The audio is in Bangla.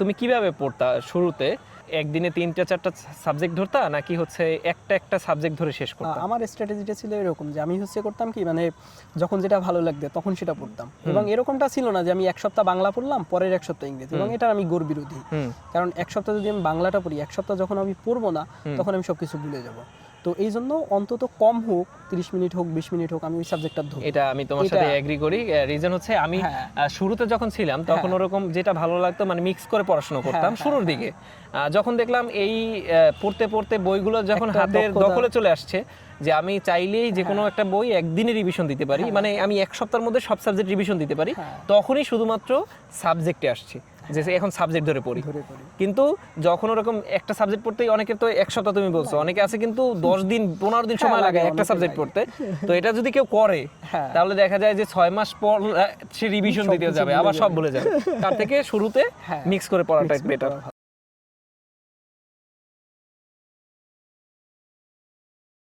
তুমি কিভাবে পড়তা শুরুতে? একদিনে ৩টা-৪টা সাবজেক্ট ধরতা নাকি হচ্ছে একটা সাবজেক্ট ধরে শেষ করতা? আমার স্ট্র্যাটেজিটা ছিল এরকম যে আমি করতাম কি মানে যখন যেটা ভালো লাগতো তখন সেটা পড়তাম। এবং এরকমটা ছিল না যে আমি এক সপ্তাহ বাংলা পড়লাম পরের এক সপ্তাহ ইংরেজি, এবং এটার আমি গড় বিরোধী। কারণ এক সপ্তাহ যদি আমি বাংলাটা পড়ি, এক সপ্তাহ যখন আমি পড়বো না তখন আমি সবকিছু ভুলে যাব। তো এই জন্য অন্তত কম হোক, 30 মিনিট হোক 20 মিনিট হোক, আমি ওই সাবজেক্টটা ধরব। এটা আমি তোমার সাথে এগ্রি করি। রিজন হচ্ছে আমি শুরুতে যখন ছিলাম তখন ওরকম যেটা ভালো লাগতো মানে মিক্স করে পড়াশোনা করতাম শুরুর দিকে। যখন দেখলাম এই পড়তে পড়তে বইগুলো যখন হাতের দখলে চলে আসছে, যে আমি চাইলেই যে কোনো একটা বই একদিনে রিভিশন দিতে পারি, মানে আমি এক সপ্তাহের মধ্যে সব সাবজেক্ট রিভিশন দিতে পারি, তখনই শুধুমাত্র সাবজেক্টে আসছি যে এখন সাবজেক্ট ধরে পড়ি। কিন্তু যখন ওরকম একটা সাবজেক্ট পড়তেই অনেকের তো এক সপ্তাহ, তুমি বলছো অনেকে আছে কিন্তু 10 দিন 15 দিন সময় লাগে একটা সাবজেক্ট পড়তে। তো এটা যদি কেউ করে তাহলে দেখা যায় যে 6 মাস পর সে রিভিশন দিতে যাবে, আবার সব ভুলে যাবে। তার থেকে শুরুতে মিক্স করে পড়াটা বেটার।